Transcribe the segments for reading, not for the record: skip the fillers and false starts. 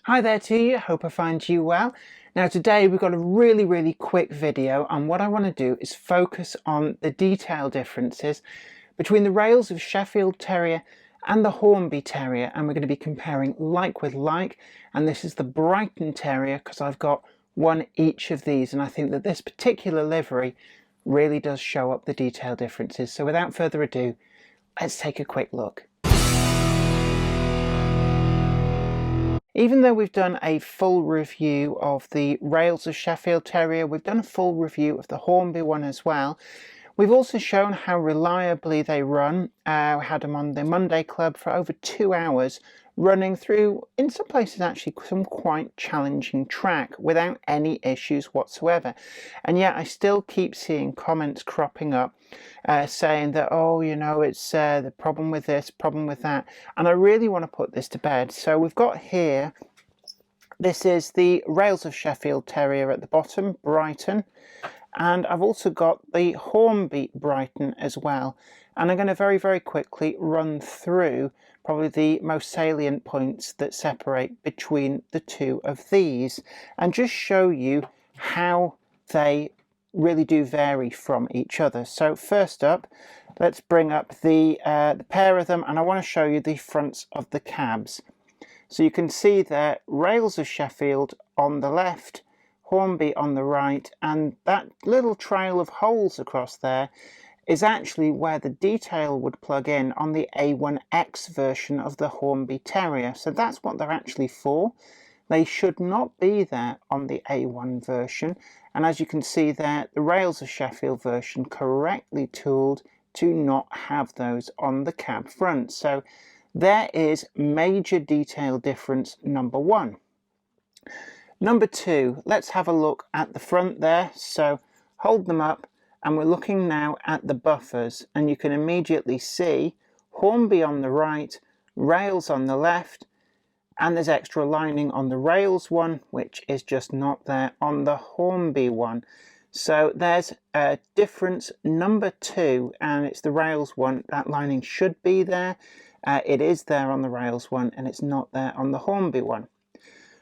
Hi there to you, hope I find you well. Now today we've got a really quick video, and what I want to do is focus on the detail differences between the Rails of Sheffield Terrier and the Hornby Terrier, and we're going to be comparing like with like. And this is the Brighton Terrier because I've got one each of these, and I think that this particular livery really does show up the detail differences. So without further ado, let's take a quick look. Even though we've done a full review of the Rails of Sheffield Terrier, we've done a full review of the Hornby one as well. We've also shown how reliably they run. We had them on the Monday Club for over 2 hours, running through, in some places actually, some quite challenging track without any issues whatsoever. And yet I still keep seeing comments cropping up saying that, oh, you know, it's the problem with this, problem with that. And I really want to put this to bed. So we've got here, this is the Rails of Sheffield Terrier at the bottom, Brighton. And I've also got the Hornby Brighton as well. And I'm going to very quickly run through probably the most salient points that separate between the two of these and just show you how they really do vary from each other. So first up, let's bring up the pair of them, and I want to show you the fronts of the cabs. So you can see there, Rails of Sheffield on the left, Hornby on the right, and that little trail of holes across there is actually where the detail would plug in on the A1X version of the Hornby Terrier. So that's what they're actually for. They should not be there on the A1 version. And as you can see there, the Rails of Sheffield version correctly tooled to not have those on the cab front. So there is major detail difference number one. Number two, let's have a look at the front there. So hold them up, and we're looking now at the buffers, and you can immediately see Hornby on the right, Rails on the left, and there's extra lining on the Rails one, which is just not there on the Hornby one. So there's difference number two, and it's the Rails one. That lining should be there. It is there on the Rails one, and it's not there on the Hornby one.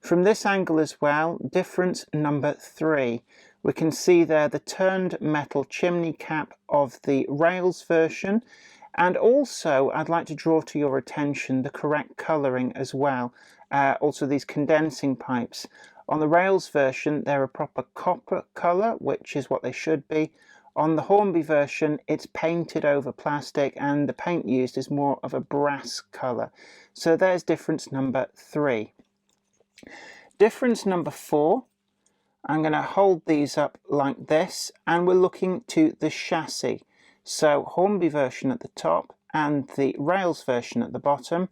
From this angle as well, difference number three. We can see there the turned metal chimney cap of the Rails version, and also I'd like to draw to your attention the correct colouring as well. Also these condensing pipes. On the Rails version they're a proper copper colour, which is what they should be. On the Hornby version it's painted over plastic, and the paint used is more of a brass colour. So there's difference number three. Difference number four, I'm going to hold these up like this, and we're looking to the chassis. So Hornby version at the top and the Rails version at the bottom.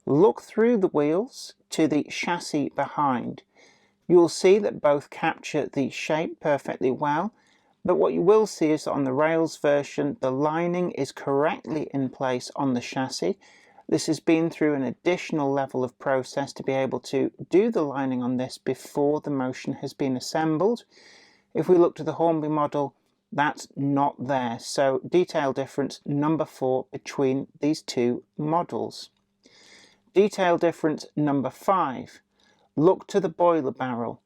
Look through the wheels to the chassis behind. You'll see that both capture the shape perfectly well, but what you will see is that on the Rails version the lining is correctly in place on the chassis. This has been through an additional level of process to be able to do the lining on this before the motion has been assembled. If we look to the Hornby model, that's not there. So detail difference number four between these two models. Detail difference number five. Look to the boiler barrel.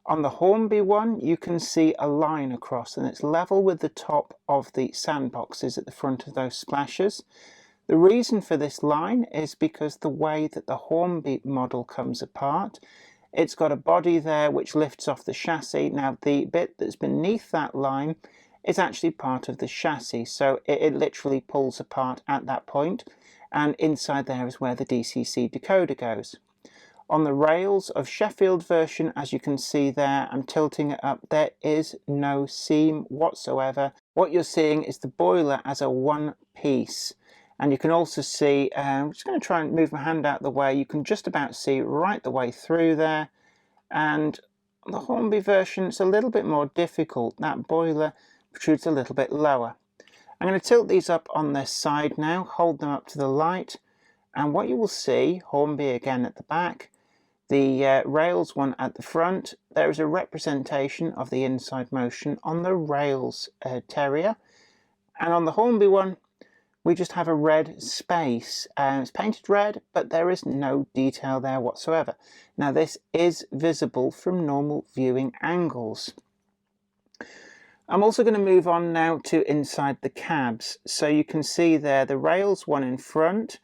On the Hornby one, you can see a line across, and it's level with the top of the sandboxes at the front of those splashers. The reason for this line is because the way that the Hornby model comes apart, it's got a body there which lifts off the chassis. Now the bit that's beneath that line is actually part of the chassis, so it literally pulls apart at that point, and inside there is where the DCC decoder goes. On the Rails of Sheffield version, as you can see there, I'm tilting it up, there is no seam whatsoever. What you're seeing is the boiler as a one piece. And you can also see, I'm just going to try and move my hand out the way, you can just about see right the way through there. And on the Hornby version, it's a little bit more difficult. That boiler protrudes a little bit lower. I'm going to tilt these up on this side now, hold them up to the light. And what you will see, Hornby again at the back, the Rails one at the front, there is a representation of the inside motion on the Rails Terrier. And on the Hornby one, we just have a red space. It's painted red, but there is no detail there whatsoever. Now this is visible from normal viewing angles. I'm also going to move on now to inside the cabs. So you can see there the rails, one in front.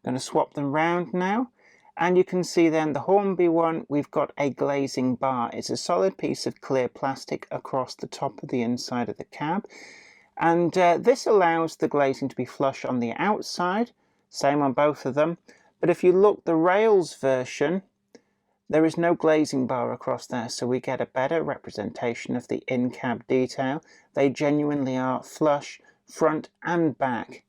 I'm going to swap them round now. And you can see then the Hornby one, we've got a glazing bar. It's a solid piece of clear plastic across the top of the inside of the cab. And this allows the glazing to be flush on the outside, same on both of them. But if you look the rails version, there is no glazing bar across there, so we get a better representation of the in-cab detail. They genuinely are flush, front and back.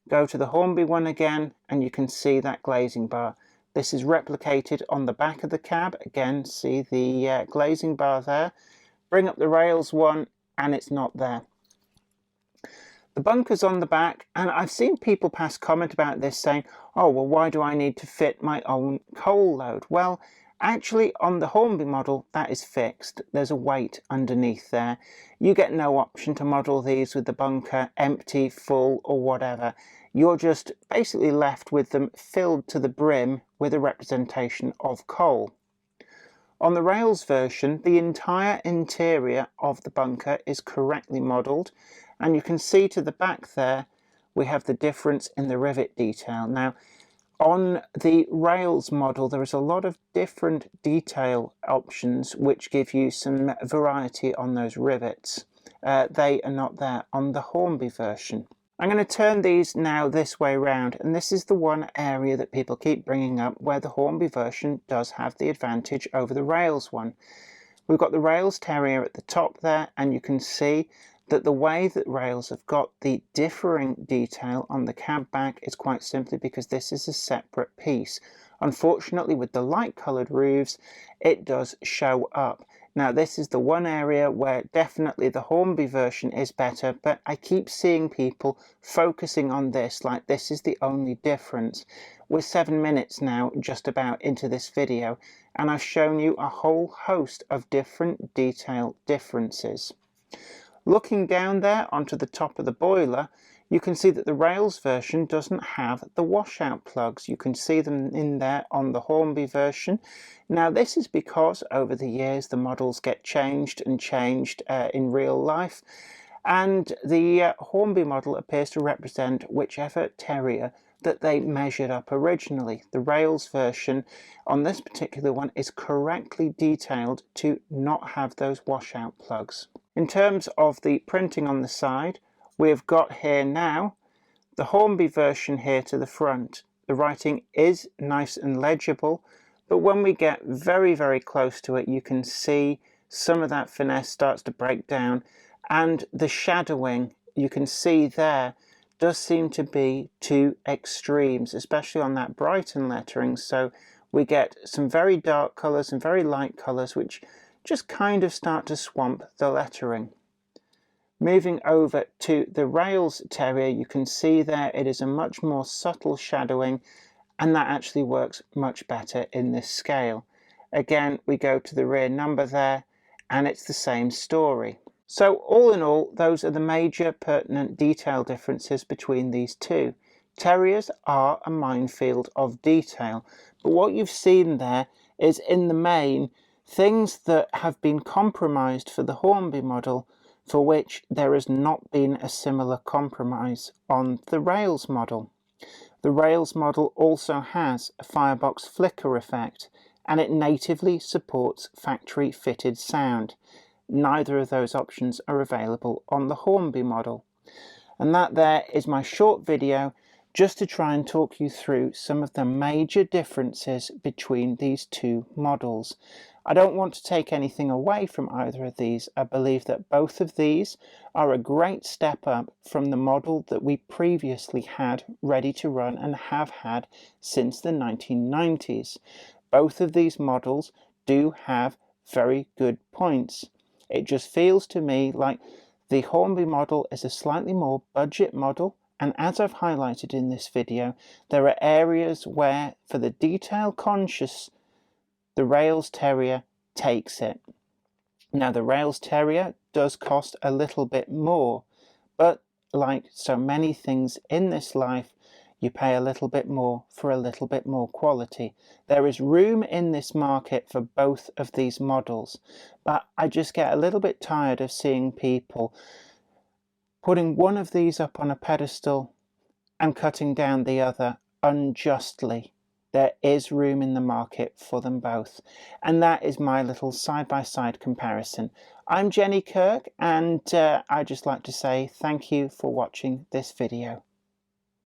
Go to the Hornby one again, and you can see that glazing bar. This is replicated on the back of the cab. Again, see the glazing bar there. Bring up the rails one, and it's not there. The bunker's on the back, and I've seen people pass comment about this saying, oh, well, why do I need to fit my own coal load? Well, actually, on the Hornby model, that is fixed. There's a weight underneath there. You get no option to model these with the bunker empty, full, or whatever. You're just basically left with them filled to the brim with a representation of coal. On the rails version, the entire interior of the bunker is correctly modelled, and you can see to the back there we have the difference in the rivet detail. Now, on the rails model, there is a lot of different detail options which give you some variety on those rivets. They are not there on the Hornby version. I'm going to turn these now this way round, and this is the one area that people keep bringing up where the Hornby version does have the advantage over the rails one. We've got the rails Terrier at the top there, and you can see that the way that rails have got the differing detail on the cab back is quite simply because this is a separate piece. Unfortunately, with the light coloured roofs, it does show up. Now, this is the one area where definitely the Hornby version is better, but I keep seeing people focusing on this like this is the only difference. We're 7 minutes now just about into this video, and I've shown you a whole host of different detail differences. Looking down there onto the top of the boiler, you can see that the rails version doesn't have the washout plugs. You can see them in there on the Hornby version. Now this is because over the years the models get changed and changed in real life, and the Hornby model appears to represent whichever Terrier that they measured up originally. The rails version on this particular one is correctly detailed to not have those washout plugs. In terms of the printing on the side, we've got here now the Hornby version here to the front. The writing is nice and legible, but when we get very, very close to it, you can see some of that finesse starts to break down, and the shadowing you can see there does seem to be to extremes, especially on that Brighton lettering. So we get some very dark colours and very light colours which just kind of start to swamp the lettering. Moving over to the rails Terrier, you can see there it is a much more subtle shadowing, and that actually works much better in this scale. Again, we go to the rear number there, and it's the same story. So all in all, those are the major pertinent detail differences between these two. Terriers are a minefield of detail, but what you've seen there is in the main things that have been compromised for the Hornby model for which there has not been a similar compromise on the rails model. The rails model also has a firebox flicker effect, and it natively supports factory fitted sound. Neither of those options are available on the Hornby model. And that there is my short video just to try and talk you through some of the major differences between these two models. I don't want to take anything away from either of these. I believe that both of these are a great step up from the model that we previously had ready to run and have had since the 1990s. Both of these models do have very good points. It just feels to me like the Hornby model is a slightly more budget model, and as I've highlighted in this video, there are areas where, for the detail conscious, the rails Terrier takes it. Now the rails Terrier does cost a little bit more, but like so many things in this life, you pay a little bit more for a little bit more quality. There is room in this market for both of these models, but I just get a little bit tired of seeing people putting one of these up on a pedestal and cutting down the other unjustly. There is room in the market for them both. And that is my little side-by-side comparison. I'm Jenny Kirk, and I'd just like to say thank you for watching this video.